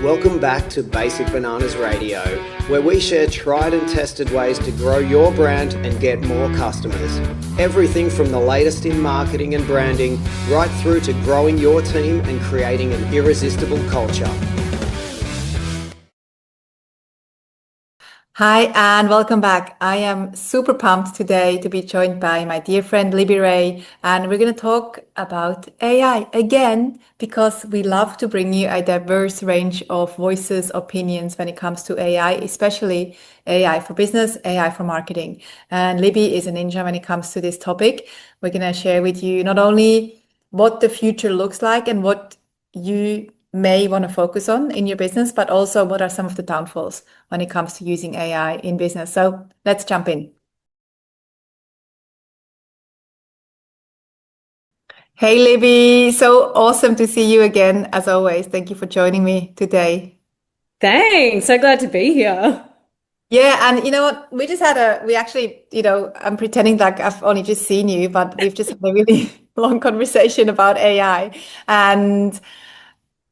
Welcome back to Basic Bananas Radio, where we share tried and tested ways to grow your brand and get more customers. Everything from the latest in marketing and branding, right through to growing your team and creating an irresistible culture. Hi and welcome back. I am super pumped today to be joined by my dear friend Libby Ray, and we're going to talk about AI again because we love to bring you a diverse range of voices, opinions when it comes to AI, especially AI for business, AI for marketing. And Libby is a ninja when it comes to this topic. We're going to share with you not only what the future looks like and what you may want to focus on in your business, but also what are some of the downfalls when it comes to using AI in business. So let's jump in. Hey, Libby, so awesome to see you again, as always. Thank you for joining me today. Thanks. So glad to be here. Yeah, and you know what? We actually, I'm pretending like I've only just seen you, but we've just had a really long conversation about AI. And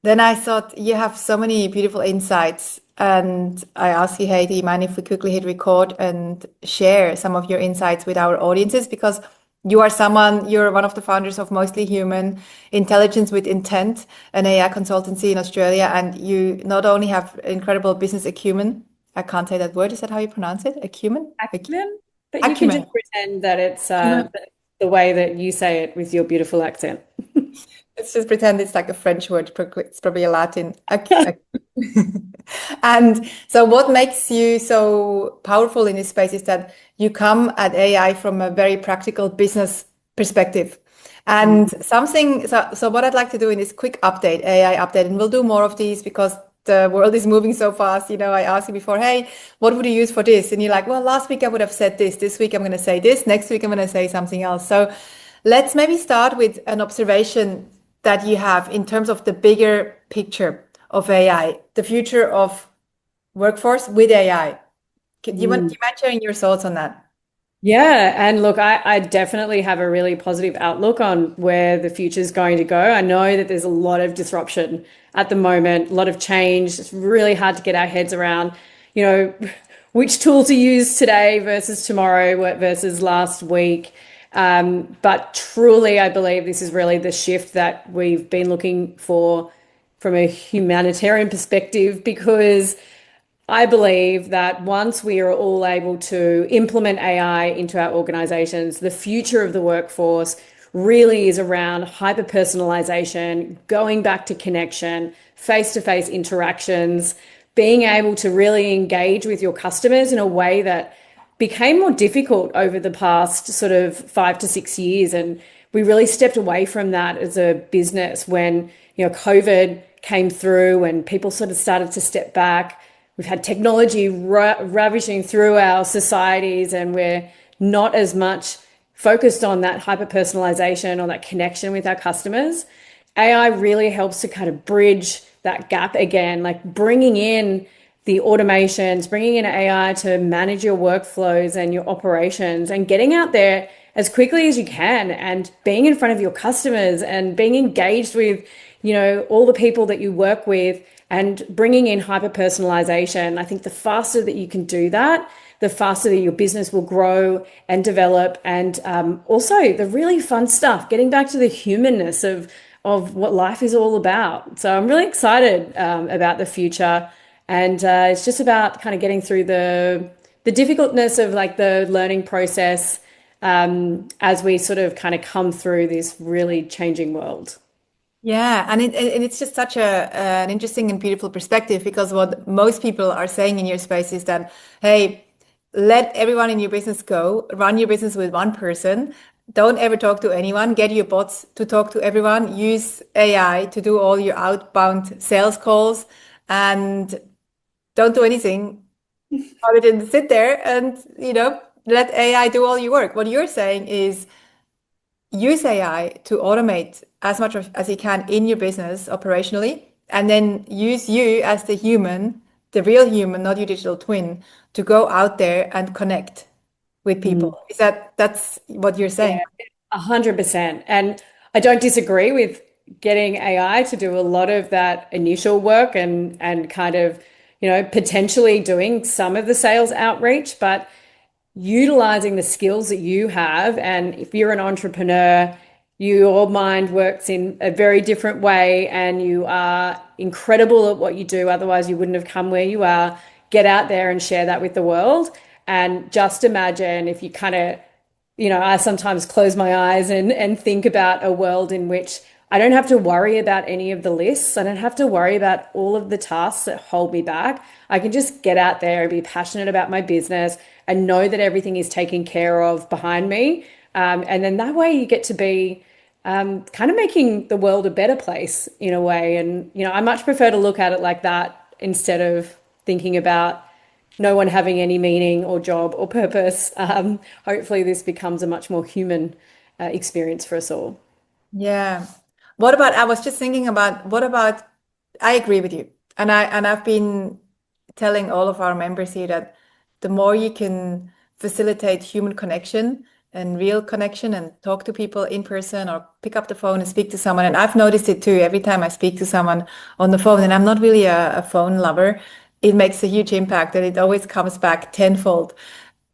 then I thought you have so many beautiful insights. And I asked you, hey, do you mind if we quickly hit record and share some of your insights with our audiences? Because you're one of the founders of Mostly Human, Intelligence with Intent, an AI consultancy in Australia. And you not only have incredible business acumen, I can't say that word. Is that how you pronounce it? Acumen? Acumen, but you can Acumen. just pretend that it's Acumen. the way that you say it with your beautiful accent. Let's just pretend it's like a French word. It's probably a Latin. And so what makes you so powerful in this space is that you come at AI from a very practical business perspective. And so what I'd like to do in this quick update, AI update, and we'll do more of these because the world is moving so fast. I asked you before, hey, what would you use for this? And you're like, well, last week I would have said this. This week I'm going to say this. Next week I'm going to say something else. So let's maybe start with an observation that you have in terms of the bigger picture of AI, the future of workforce with AI. Do you mind sharing your thoughts on that? Yeah, and look, I definitely have a really positive outlook on where the future is going to go. I know that there's a lot of disruption at the moment, a lot of change. It's really hard to get our heads around, you know, which tool to use today versus tomorrow versus last week. But truly, I believe this is really the shift that we've been looking for from a humanitarian perspective because I believe that once we are all able to implement AI into our organizations, the future of the workforce really is around hyper personalization, going back to connection, face to face interactions, being able to really engage with your customers in a way that became more difficult over the past sort of 5 to 6 years. And we really stepped away from that as a business when, COVID came through and people sort of started to step back. We've had technology ravishing through our societies, and we're not as much focused on that hyper personalization or that connection with our customers. AI really helps to kind of bridge that gap again, like bringing in the automations, bringing in AI to manage your workflows and your operations and getting out there as quickly as you can and being in front of your customers and being engaged with, all the people that you work with and bringing in hyper personalization. I think the faster that you can do that, the faster that your business will grow and develop. And also the really fun stuff, getting back to the humanness of what life is all about. So I'm really excited about the future. And it's just about kind of getting through the difficultness of like the learning process as we sort of kind of come through this really changing world. Yeah, and it's just such an interesting and beautiful perspective because what most people are saying in your space is that, hey, let everyone in your business go, run your business with one person, don't ever talk to anyone, get your bots to talk to everyone, use AI to do all your outbound sales calls, and don't do anything other than sit there and, let AI do all your work. What you're saying is use AI to automate as much as you can in your business operationally, and then use you as the human, the real human, not your digital twin, to go out there and connect with people. That's what you're saying? Yeah, 100%. And I don't disagree with getting AI to do a lot of that initial work and kind of, potentially doing some of the sales outreach, but utilizing the skills that you have. And if you're an entrepreneur, your mind works in a very different way and you are incredible at what you do. Otherwise, you wouldn't have come where you are. Get out there and share that with the world. And just imagine if you kind of, I sometimes close my eyes and think about a world in which I don't have to worry about any of the lists. I don't have to worry about all of the tasks that hold me back. I can just get out there and be passionate about my business and know that everything is taken care of behind me. And then that way you get to be kind of making the world a better place in a way. And, I much prefer to look at it like that instead of thinking about no one having any meaning or job or purpose. Hopefully this becomes a much more human experience for us all. Yeah. I was just thinking about, I agree with you. And I've been telling all of our members here that the more you can facilitate human connection and real connection and talk to people in person or pick up the phone and speak to someone. And I've noticed it too, every time I speak to someone on the phone, and I'm not really a phone lover, it makes a huge impact and it always comes back tenfold.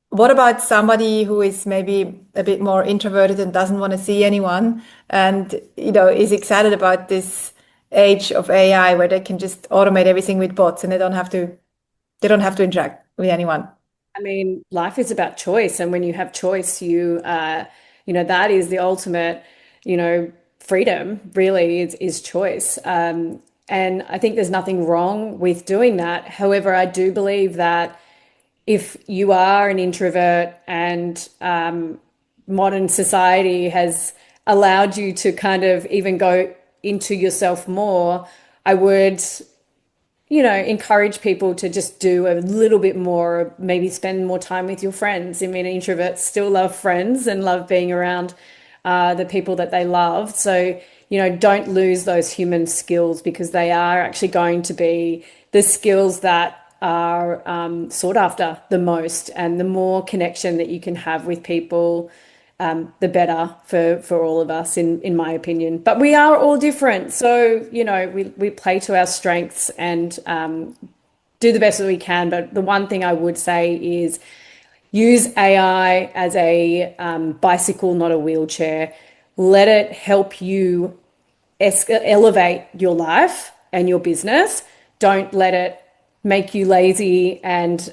What about somebody who is maybe a bit more introverted and doesn't want to see anyone and, is excited about this age of AI where they can just automate everything with bots and they don't have to interact with anyone? I mean, life is about choice. And when you have choice, that is the ultimate, freedom really is choice. And I think there's nothing wrong with doing that. However, I do believe that if you are an introvert and modern society has allowed you to kind of even go into yourself more, I would, encourage people to just do a little bit more, maybe spend more time with your friends. I mean, introverts still love friends and love being around the people that they love. So, don't lose those human skills because they are actually going to be the skills that are sought after the most, and the more connection that you can have with people, the better for all of us, in my opinion. But we are all different, so we play to our strengths and do the best that we can. But the one thing I would say is use AI as a bicycle, not a wheelchair. Let it help you elevate your life and your business. Don't let it make you lazy and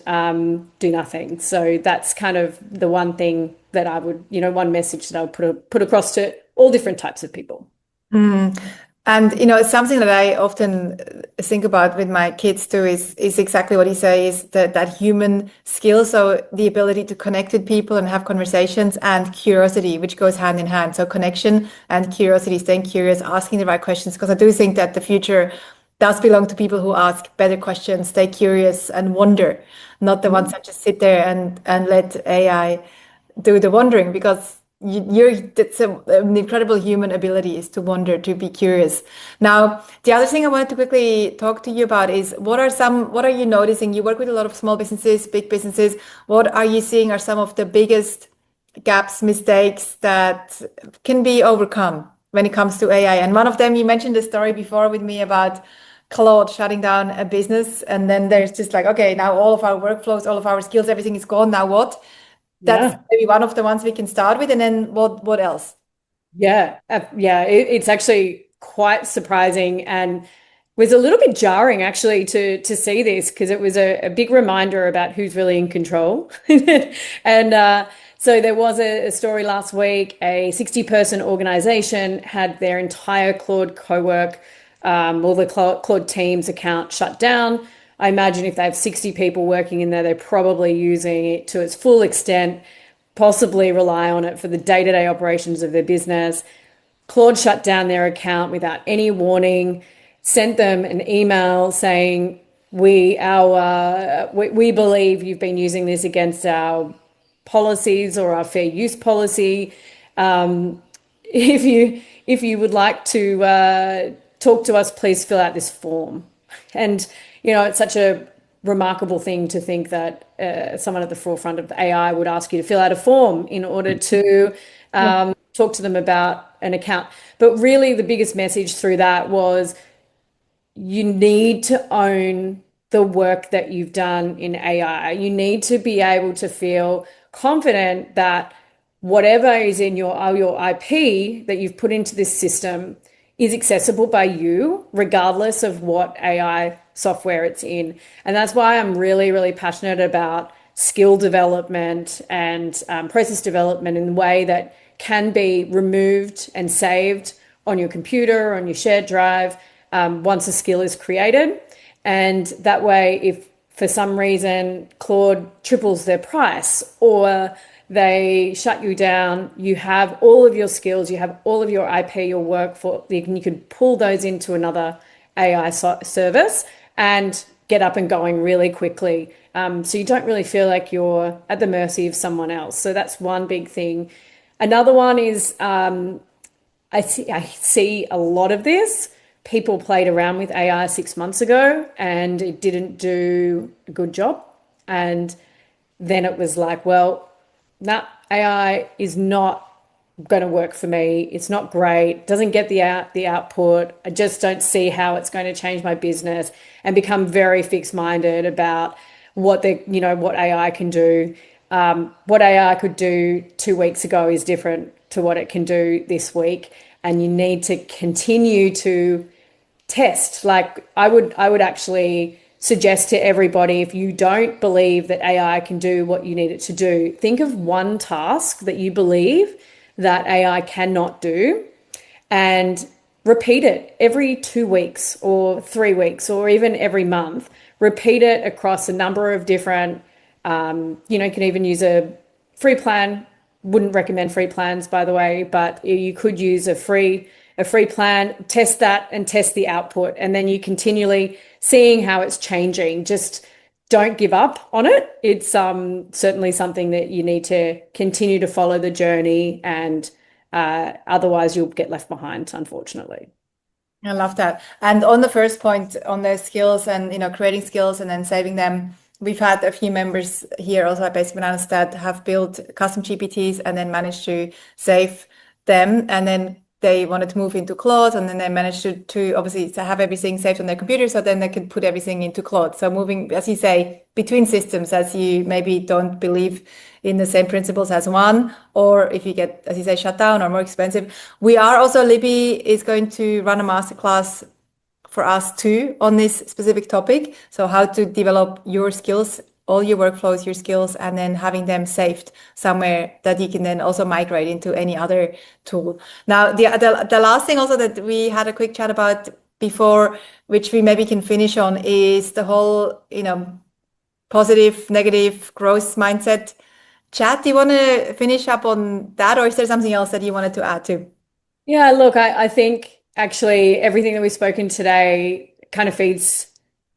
do nothing. So that's kind of the one thing that I would, one message that I would put across to all different types of people. Mm. And it's something that I often think about with my kids too is exactly what you say, is that human skill. So the ability to connect with people and have conversations, and curiosity, which goes hand in hand. So connection and curiosity, staying curious, asking the right questions, because I do think that the future does belong to people who ask better questions, stay curious and wonder, not the ones that just sit there and let AI do the wondering, because it's an incredible human ability is to wonder, to be curious. Now, the other thing I wanted to quickly talk to you about is what are you noticing? You work with a lot of small businesses, big businesses. What are you seeing are some of the biggest gaps, mistakes that can be overcome when it comes to AI? And one of them, you mentioned the story before with me about Claude shutting down a business, and then there's just like, okay, now all of our workflows, all of our skills, everything is gone. Now what? That's maybe one of the ones we can start with, and then what else? Yeah, it's actually quite surprising and was a little bit jarring actually to see this, because it was a big reminder about who's really in control. And so there was a story last week. A 60-person organization had their entire Claude Cowork, all the Claude Teams account shut down. I imagine if they have 60 people working in there, they're probably using it to its full extent, possibly rely on it for the day-to-day operations of their business. Claude shut down their account without any warning, sent them an email saying, we believe you've been using this against our policies or our fair use policy. If you would like to talk to us, please fill out this form. And it's such a remarkable thing to think that someone at the forefront of the AI would ask you to fill out a form in order to talk to them about an account. But really, the biggest message through that was you need to own the work that you've done in AI. You need to be able to feel confident that whatever is in your IP that you've put into this system is accessible by you, regardless of what AI software it's in. And that's why I'm really, really passionate about skill development and process development in a way that can be removed and saved on your computer, on your shared drive, once a skill is created. And that way, if for some reason Claude triples their price or they shut you down, you have all of your skills, you have all of your IP, your work for, you can pull those into another AI service and get up and going really quickly. So you don't really feel like you're at the mercy of someone else. So that's one big thing. Another one is I see a lot of this. People played around with AI 6 months ago and it didn't do a good job. And then it was like, well, nah, AI is not going to work for me. It's not great. Doesn't get the output. I just don't see how it's going to change my business, and become very fixed-minded about what AI can do. What AI could do 2 weeks ago is different to what it can do this week, and you need to continue to test. Like I would actually suggest to everybody, if you don't believe that AI can do what you need it to do, think of one task that you believe that AI cannot do and repeat it every 2 weeks or 3 weeks or even every month. Repeat it across a number of different, you can even use a free plan. Wouldn't recommend free plans, by the way, but you could use a free plan, test that and test the output. And then you continually seeing how it's changing. Just don't give up on it. It's certainly something that you need to continue to follow the journey, and otherwise you'll get left behind, unfortunately. I love that. And on the first point on the skills and, creating skills and then saving them, we've had a few members here also at Basic Bananas that have built custom GPTs and then managed to save them. And then they wanted to move into Claude, and then they managed to obviously to have everything saved on their computer, so then they could put everything into Claude. So moving, as you say, between systems, as you maybe don't believe in the same principles as one, or if you get, as you say, shut down or more expensive. We are also, Libby is going to run a masterclass for us too on this specific topic. So how to develop your skills, all your workflows, your skills, and then having them saved somewhere that you can then also migrate into any other tool. Now, the last thing also that we had a quick chat about before, which we maybe can finish on, is the whole, positive, negative growth mindset chat. Do you want to finish up on that, or is there something else that you wanted to add to? Yeah, look, I think actually everything that we've spoken today kind of feeds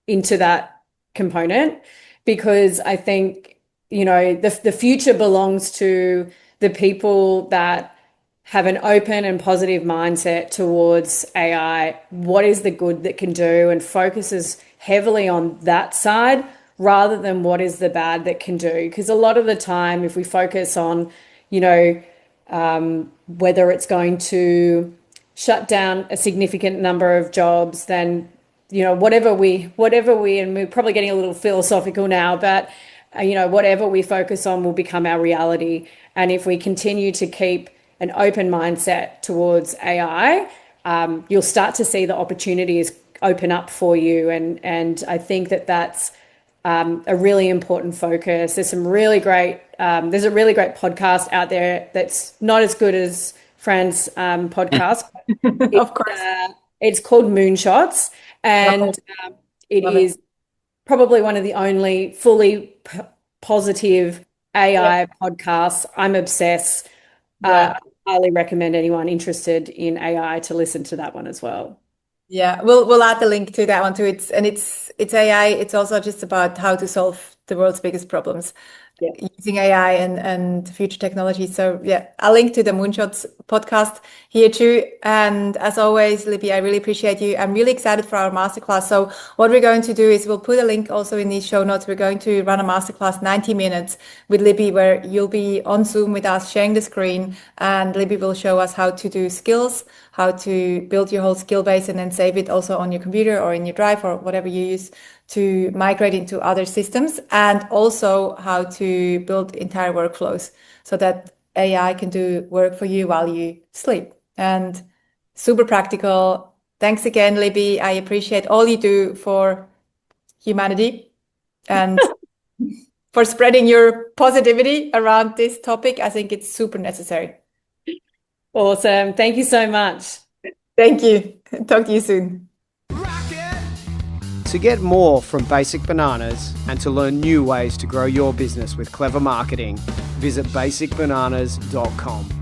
into that component, because I think, the future belongs to the people that have an open and positive mindset towards AI. What is the good that can do, and focuses heavily on that side rather than what is the bad that can do. Because a lot of the time, if we focus on, whether it's going to shut down a significant number of jobs, then whatever we, and we're probably getting a little philosophical now, but whatever we focus on will become our reality. And if we continue to keep an open mindset towards AI, you'll start to see the opportunities open up for you. And I think that that's a really important focus. There's a really great podcast out there that's not as good as Fran's podcast. Of course. It's called Moonshots. And it is probably one of the only fully positive AI podcasts. I'm obsessed. I highly recommend anyone interested in AI to listen to that one as well. Yeah, we'll add the link to that one too. It's AI. It's also just about how to solve the world's biggest problems. using AI and future technology. So yeah, I'll link to the Moonshots podcast here too. And as always, Libby, I really appreciate you. I'm really excited for our masterclass. So what we're going to do is we'll put a link also in these show notes. We're going to run a masterclass 90 minutes with Libby, where you'll be on Zoom with us, sharing the screen, and Libby will show us how to do skills, how to build your whole skill base and then save it also on your computer or in your drive or whatever you use to migrate into other systems, and also how to build entire workflows so that AI can do work for you while you sleep. And super practical. Thanks again, Libby. I appreciate all you do for humanity and for spreading your positivity around this topic. I think it's super necessary. Awesome. Thank you so much. Thank you. Talk to you soon. To get more from Basic Bananas and to learn new ways to grow your business with clever marketing, visit basicbananas.com.